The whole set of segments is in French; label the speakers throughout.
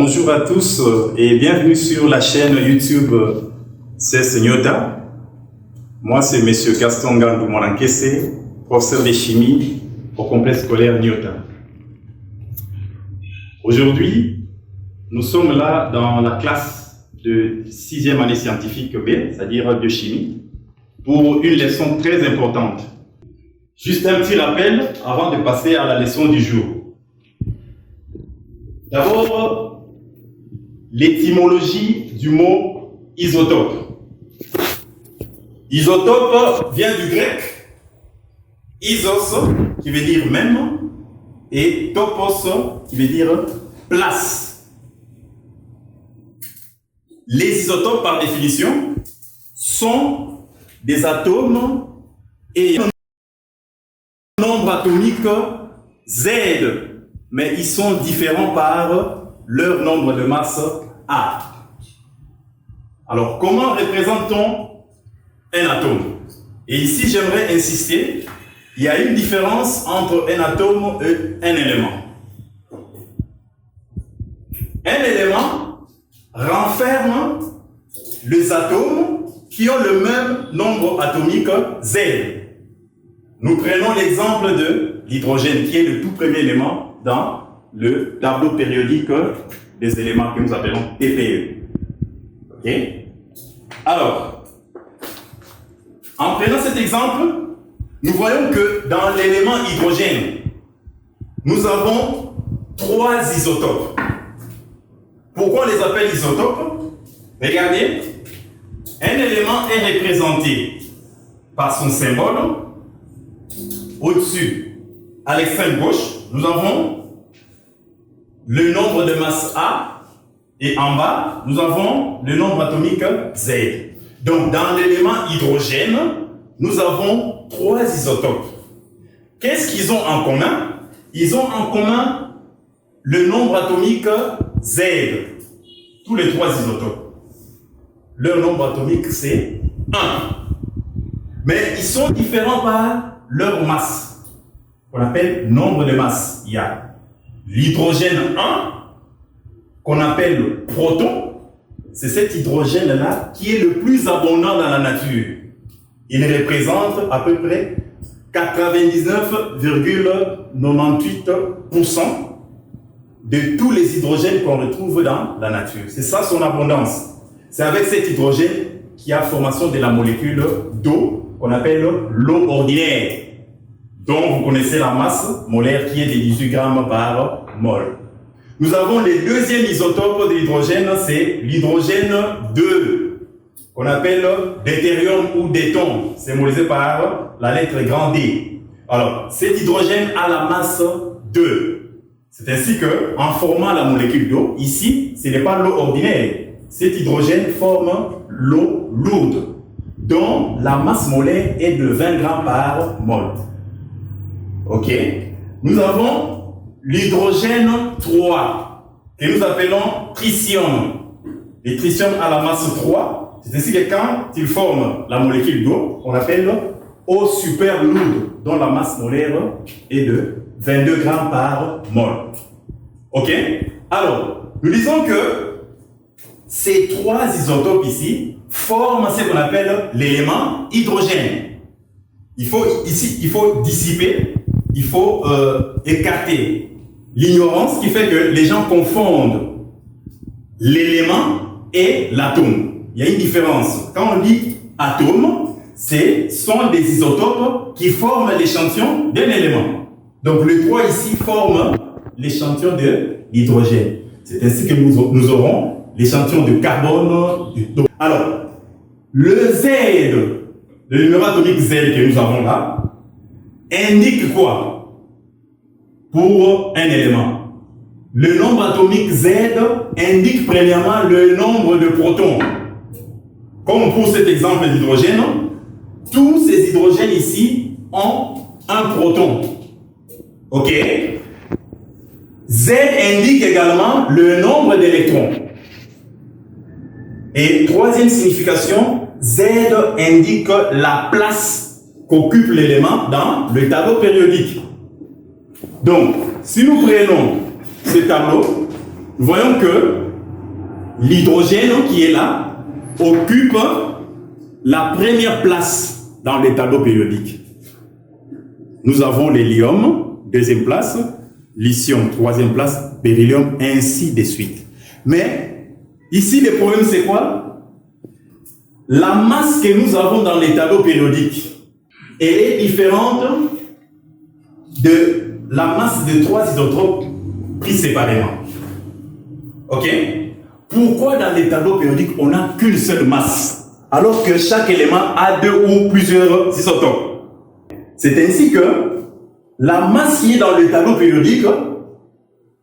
Speaker 1: Bonjour à tous et bienvenue sur la chaîne YouTube CES Nyota. Moi, c'est M. Gaston Gandou Morankese, professeur de chimie au complexe scolaire Nyota. Aujourd'hui, nous sommes là dans la classe de 6e année scientifique B, c'est-à-dire de chimie, pour une leçon très importante. Juste un petit rappel avant de passer à la leçon du jour. D'abord, l'étymologie du mot isotope. Isotope vient du grec isos, qui veut dire même, et topos, qui veut dire place. Les isotopes, par définition, sont des atomes et un nombre atomique Z, mais ils sont différents par leur nombre de masse A. Alors, comment représente-t-on un atome? Et ici, j'aimerais insister, il y a une différence entre un atome et un élément. Un élément renferme les atomes qui ont le même nombre atomique Z. Nous prenons l'exemple de l'hydrogène, qui est le tout premier élément dans le tableau périodique des éléments que nous appelons TPE. Ok? Alors, en prenant cet exemple, nous voyons que dans l'élément hydrogène, nous avons 3 isotopes. Pourquoi on les appelle isotopes? Regardez, un élément est représenté par son symbole. Au-dessus, à l'extrême gauche, nous avons le nombre de masse A et en bas, nous avons le nombre atomique Z. Donc, dans l'élément hydrogène, nous avons 3 isotopes. Qu'est-ce qu'ils ont en commun? Ils ont en commun le nombre atomique Z. Tous les 3 isotopes. Leur nombre atomique, c'est 1. Mais ils sont différents par leur masse, qu'on appelle nombre de masse. Il y a l'hydrogène 1, qu'on appelle le proton. C'est cet hydrogène-là qui est le plus abondant dans la nature. Il représente à peu près 99,98% de tous les hydrogènes qu'on retrouve dans la nature. C'est ça son abondance. C'est avec cet hydrogène qu'il y a formation de la molécule d'eau, qu'on appelle l'eau ordinaire, dont vous connaissez la masse molaire qui est de 18 grammes par mol. Nous avons le deuxième isotope de l'hydrogène, c'est l'hydrogène 2, qu'on appelle deutérium ou d'éton, symbolisé par la lettre grand D. Alors, cet hydrogène a la masse 2. C'est ainsi que, en formant la molécule d'eau, ici, ce n'est pas l'eau ordinaire. Cet hydrogène forme l'eau lourde, dont la masse molaire est de 20 grammes par mol. Ok? Nous avons l'hydrogène 3, que nous appelons tritium. Le tritium a la masse 3. C'est ainsi que quand il forme la molécule d'eau, on l'appelle eau super lourde, dont la masse molaire est de 22 grammes par mol. Ok? Alors, nous disons que ces 3 isotopes ici forment ce qu'on appelle l'élément hydrogène. Il faut dissiper, il faut écarter l'ignorance qui fait que les gens confondent l'élément et l'atome. Il y a une différence. Quand on dit atome, ce sont des isotopes qui forment l'échantillon d'un élément. Donc le 3 ici forme l'échantillon de l'hydrogène. C'est ainsi que nous aurons l'échantillon de carbone du taux. Alors, le Z, le numéro atomique Z que nous avons là, indique quoi pour un élément? Le nombre atomique Z indique premièrement le nombre de protons. Comme pour cet exemple d'hydrogène, tous ces hydrogènes ici ont un proton. Ok? Z indique également le nombre d'électrons. Et troisième signification, Z indique la place qu'occupe l'élément dans le tableau périodique. Donc, si nous prenons ce tableau, nous voyons que l'hydrogène qui est là occupe la première place dans les tableaux périodiques. Nous avons l'hélium, deuxième place, lithium, troisième place, beryllium, ainsi de suite. Mais ici, le problème, c'est quoi? La masse que nous avons dans les tableaux périodiques, elle est différente de la masse de trois isotopes pris séparément. Ok? Pourquoi dans les tableaux périodiques, on n'a qu'une seule masse, alors que chaque élément a deux ou plusieurs isotopes? C'est ainsi que la masse qui est dans le tableau périodique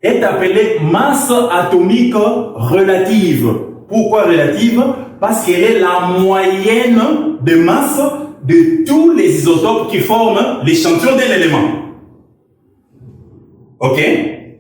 Speaker 1: est appelée masse atomique relative. Pourquoi relative? Parce qu'elle est la moyenne de masse de tous les isotopes qui forment l'échantillon d'un élément. Ok?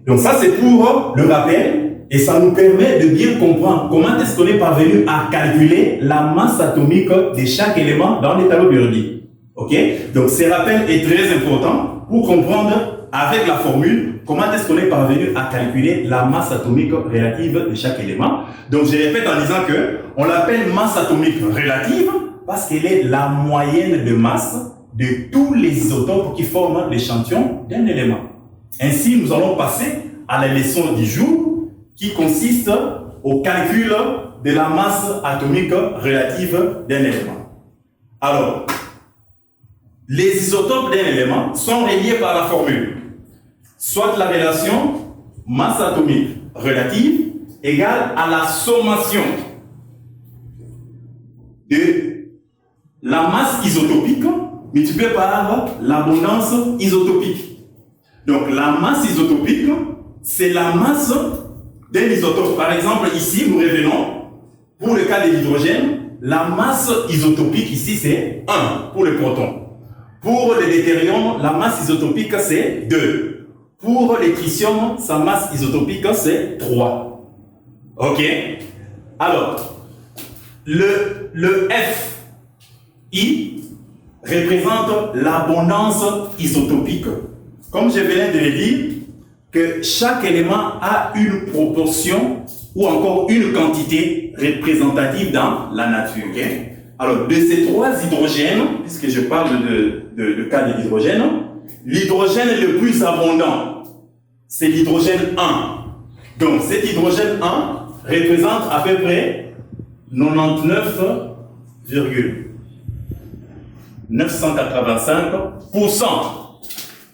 Speaker 1: Donc ça c'est pour le rappel et ça nous permet de bien comprendre comment est-ce qu'on est parvenu à calculer la masse atomique de chaque élément dans les tableaux périodiques. Ok? Donc ce rappel est très important pour comprendre avec la formule comment est-ce qu'on est parvenu à calculer la masse atomique relative de chaque élément. Donc je répète en disant que on l'appelle masse atomique relative parce qu'elle est la moyenne de masse de tous les isotopes qui forment l'échantillon d'un élément. Ainsi, nous allons passer à la leçon du jour qui consiste au calcul de la masse atomique relative d'un élément. Alors, les isotopes d'un élément sont reliés par la formule. Soit la relation masse atomique relative égale à la sommation de la masse isotopique multipliée par l'abondance isotopique. Donc la masse isotopique, c'est la masse d'un isotope. Par exemple, ici, nous revenons, pour le cas de l'hydrogène, la masse isotopique ici, c'est 1 pour le proton. Pour le deutérium, la masse isotopique, c'est 2. Pour le tritium, sa masse isotopique, c'est 3. Ok? Alors, le Fi représente l'abondance isotopique. Comme je venais de le dire, que chaque élément a une proportion ou encore une quantité représentative dans la nature. Okay? Alors, de ces trois hydrogènes, puisque je parle de cas de l'hydrogène, l'hydrogène le plus abondant, c'est l'hydrogène 1. Donc, cet hydrogène 1 représente à peu près 99,985%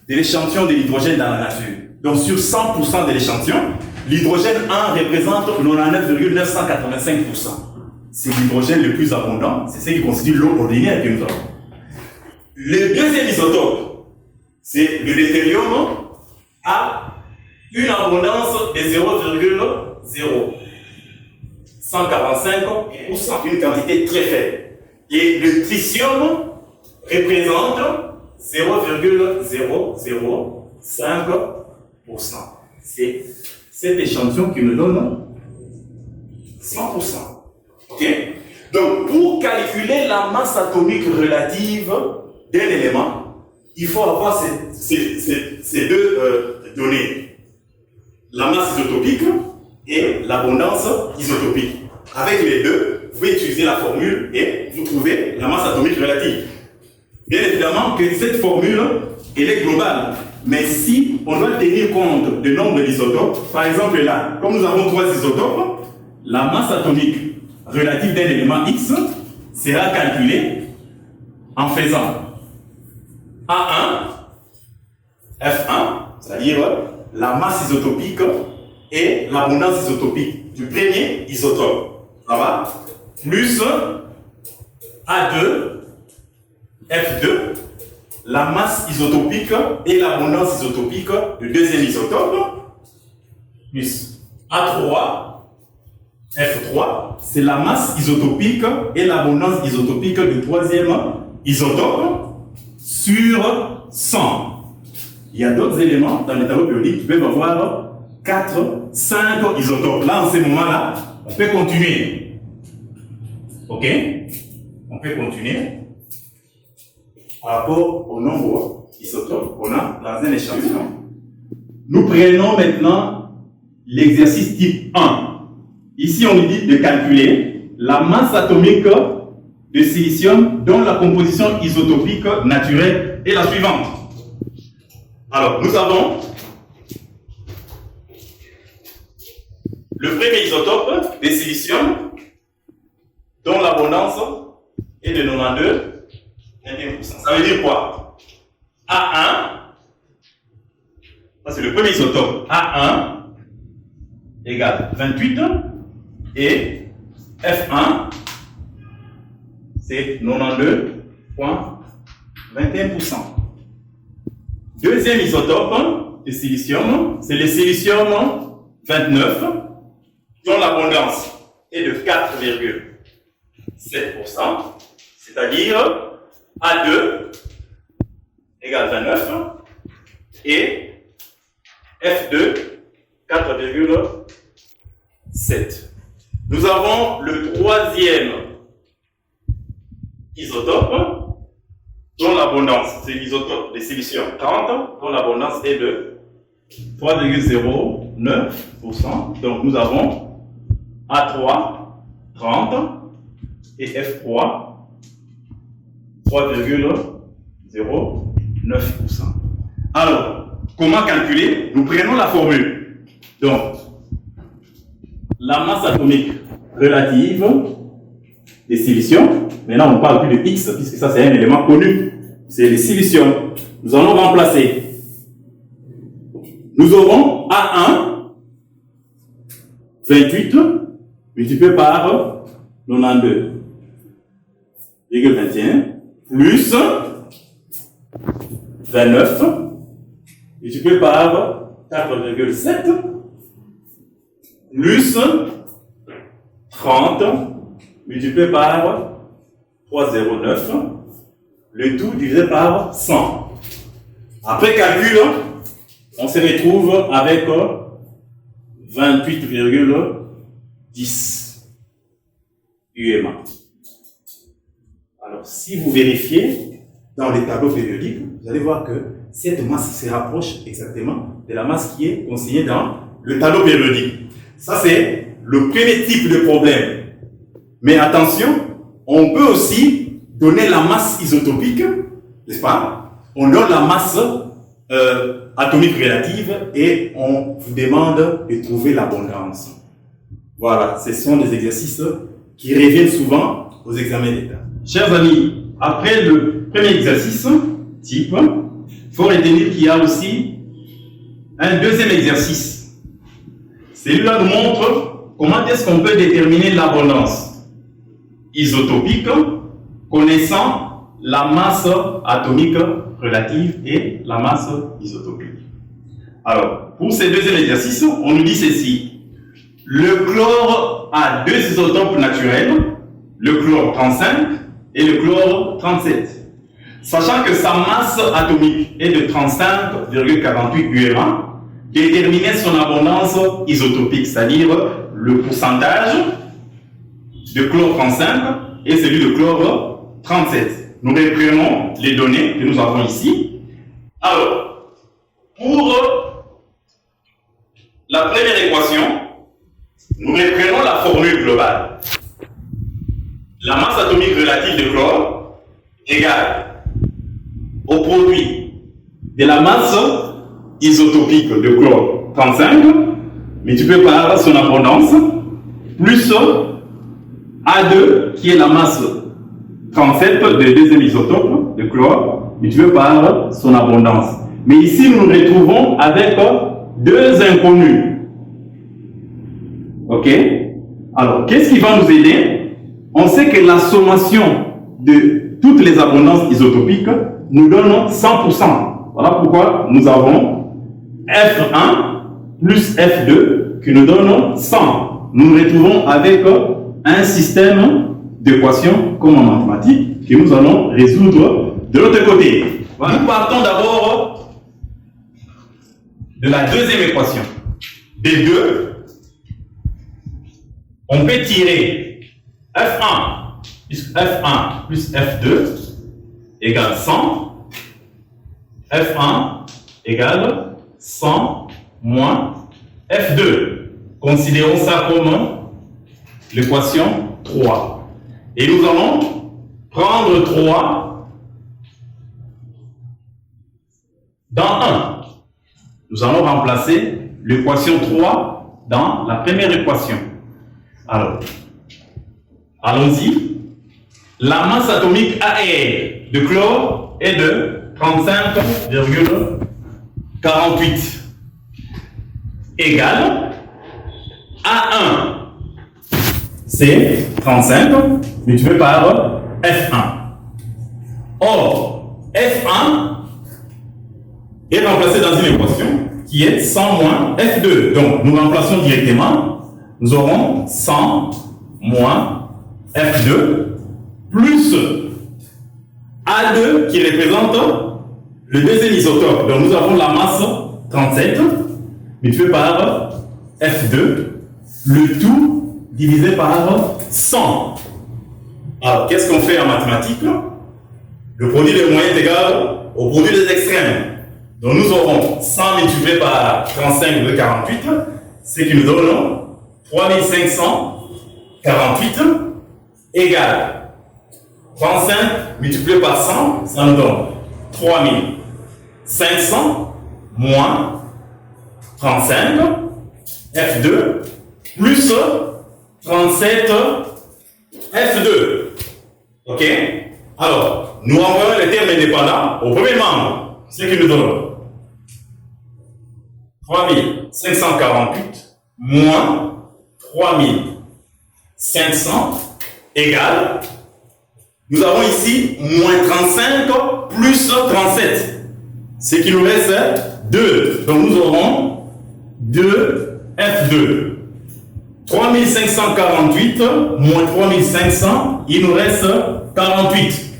Speaker 1: de l'échantillon de l'hydrogène dans la nature. Donc, sur 100% de l'échantillon, l'hydrogène 1 représente 99,985%. C'est l'hydrogène le plus abondant, c'est ce qui constitue l'eau ordinaire que nous avons. Le deuxième isotope, c'est le deutérium, a une abondance de 0,0145%, une quantité très faible. Et le tritium représente 0,005%. C'est cet échantillon qui nous donne 100%. Ok? Donc, pour calculer la masse atomique relative d'un élément, il faut avoir ces deux données. La masse isotopique et l'abondance isotopique. Avec les deux, vous pouvez utiliser la formule et vous trouvez la masse atomique relative. Bien évidemment que cette formule, elle est globale. Mais si on doit tenir compte du nombre d'isotopes, par exemple là, comme nous avons 3 isotopes, la masse atomique relative d'un élément X sera calculée en faisant A1, F1, c'est-à-dire la masse isotopique et l'abondance isotopique du premier isotope. Ça va? Plus A2, F2, la masse isotopique et l'abondance isotopique du deuxième isotope, plus A3, F3, c'est la masse isotopique et l'abondance isotopique du troisième isotope sur 100. Il y a d'autres éléments dans les tableaux périodiques qui peuvent avoir 4, 5 isotopes. Là, en ce moment-là, on peut continuer. Ok? On peut continuer par rapport au nombre d'isotopes qu'on a dans un échantillon. Nous prenons maintenant l'exercice type 1. Ici, on nous dit de calculer la masse atomique de silicium dont la composition isotopique naturelle est la suivante. Alors, nous avons le premier isotope de silicium dont l'abondance est de 92, 21%. Ça veut dire quoi? A1, ça c'est le premier isotope, A1 égale 28 et F1 c'est 92,21%. Deuxième isotope de silicium, c'est le silicium 29 dont l'abondance est de 4,7%, c'est-à-dire A2 égale 29 et F2 4,7. Nous avons le troisième isotope dont l'abondance, c'est l'isotope de silicium 30, dont l'abondance est de 3,09%. Donc nous avons A3 30 et F3 3,09%. Alors, comment calculer? Nous prenons la formule. Donc, la masse atomique relative des silicium, maintenant on ne parle plus de X, puisque ça c'est un élément connu, c'est le silicium. Nous allons remplacer. Nous aurons A1, 28, multiplié par 92,21, plus 29, multiplié par 4,7, plus 30, multiplié par 3,09, le tout divisé par 100. Après calcul, on se retrouve avec 28,10 UMA. Alors, si vous vérifiez dans les tableaux périodiques, vous allez voir que cette masse se rapproche exactement de la masse qui est consignée dans le tableau périodique. Ça, c'est le premier type de problème. Mais attention, on peut aussi donner la masse isotopique, n'est-ce pas? On donne la masse atomique relative et on vous demande de trouver l'abondance. Voilà, ce sont des exercices qui reviennent souvent aux examens d'État. Chers amis, après le premier exercice, type, il faut retenir qu'il y a aussi un deuxième exercice. Celui-là nous montre comment est-ce qu'on peut déterminer l'abondance isotopique connaissant la masse atomique relative et la masse isotopique. Alors, pour ce deuxième exercice, on nous dit ceci. Le chlore a deux isotopes naturels, le chlore 35 et le chlore 37. Sachant que sa masse atomique est de 35,48 UMA, déterminer son abondance isotopique, c'est-à-dire le pourcentage de chlore 35 et celui de chlore 37. Nous reprenons les données que nous avons ici. Alors, pour la première équation, nous reprenons la formule globale. La masse atomique relative de chlore égale au produit de la masse isotopique de chlore 35 multiplié par son abondance plus A2 qui est la masse 37 de deuxième isotope de chlore multiplié par son abondance. Mais ici nous nous retrouvons avec deux inconnus. Ok? Alors, qu'est-ce qui va nous aider? On sait que la sommation de toutes les abondances isotopiques nous donne 100%. Voilà pourquoi nous avons F1 plus F2 qui nous donne 100. Nous nous retrouvons avec un système d'équations comme en mathématiques que nous allons résoudre de l'autre côté. Voilà. Nous partons d'abord de la deuxième équation. Des deux, on peut tirer F1 plus F2 égale 100. F1 égale 100 moins F2. Considérons ça comme l'équation 3. Et nous allons prendre 3 dans 1. Nous allons remplacer l'équation 3 dans la première équation. Alors, allons-y. La masse atomique AR de chlore est de 35,48 égale A1. C'est 35 multiplié par F1. Or, F1 est remplacé dans une équation qui est 100 moins F2. Donc, nous remplaçons directement. Nous aurons 100 moins F2 plus A2 qui représente le deuxième isotope. Donc, nous avons la masse 37 multiplié par F2, le tout divisé par 100. Alors, qu'est-ce qu'on fait en mathématiques? Le produit des moyens est égal au produit des extrêmes. Donc, nous aurons 100 multiplié par 35,48, ce qui nous donne 3548 égale 35 multiplié par 100, ça nous donne 3500 moins 35 F2 plus 37 F2. Ok? Alors, nous renvoyons les termes indépendants au premier membre, ce qui nous donne 3548 moins 3500 égale, nous avons ici moins 35 plus 37, ce qui nous reste 2. Donc nous aurons 2 F2. 3548 moins 3500, il nous reste 48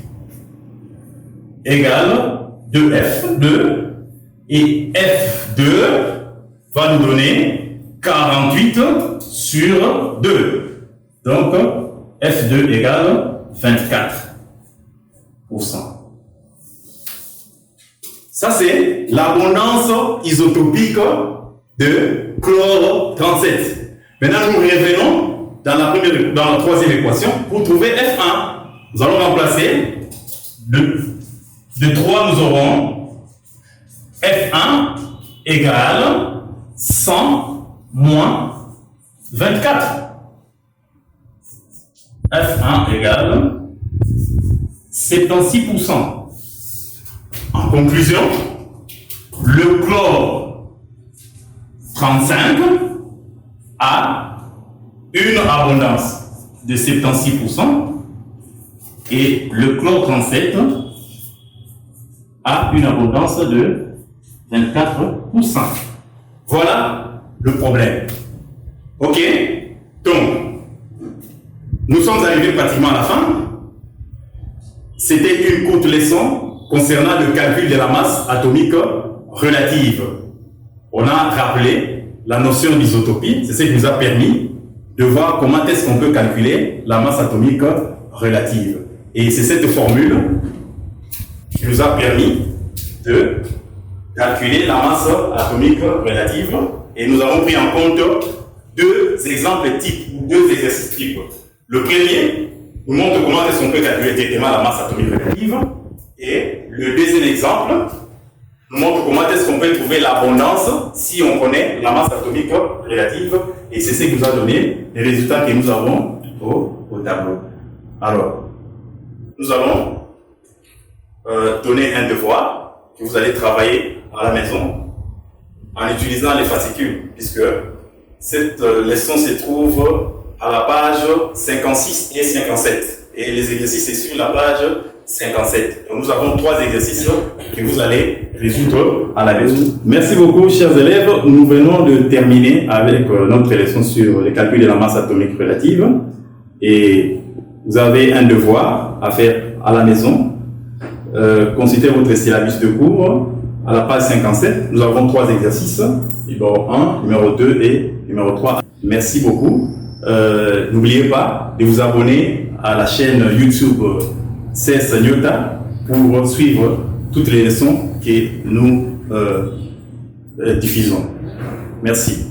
Speaker 1: égale 2F2 et F2 va nous donner 48 sur 2. Donc F2 égale 24%. Ça c'est l'abondance isotopique de chlore 37. Maintenant nous revenons dans la troisième équation pour trouver F1. Nous allons remplacer de 3, nous aurons F1 égale 100 moins 24. F1 égale 76%. En conclusion, le chlore 35 a une abondance de 76% et le chlore 37 a une abondance de 24%. Voilà le problème. Ok? Donc, nous sommes arrivés pratiquement à la fin. C'était une courte leçon concernant le calcul de la masse atomique relative. On a rappelé la notion d'isotopie, c'est ce qui nous a permis de voir comment est-ce qu'on peut calculer la masse atomique relative. Et c'est cette formule qui nous a permis de calculer la masse atomique relative. Et nous avons pris en compte deux exemples types, ou deux exercices types. Le premier nous montre comment est-ce qu'on peut calculer directement la masse atomique relative. Et le deuxième exemple nous montre comment est-ce qu'on peut trouver l'abondance si on connaît la masse atomique relative. Et c'est ce qui nous a donné les résultats que nous avons au tableau. Alors, nous allons donner un devoir que vous allez travailler à la maison en utilisant les fascicules, puisque cette leçon se trouve à la page 56 et 57. Et les exercices sont sur la page 57. Donc nous avons 3 exercices que vous allez résoudre à la maison. Merci beaucoup, chers élèves. Nous venons de terminer avec notre leçon sur le calcul de la masse atomique relative. Et vous avez un devoir à faire à la maison. Consultez votre syllabus de cours à la page 57. Nous avons 3 exercices, numéro 1, numéro 2 et numéro 3. Merci beaucoup. N'oubliez pas de vous abonner à la chaîne YouTube CES Nyota pour suivre toutes les leçons que nous diffusons. Merci.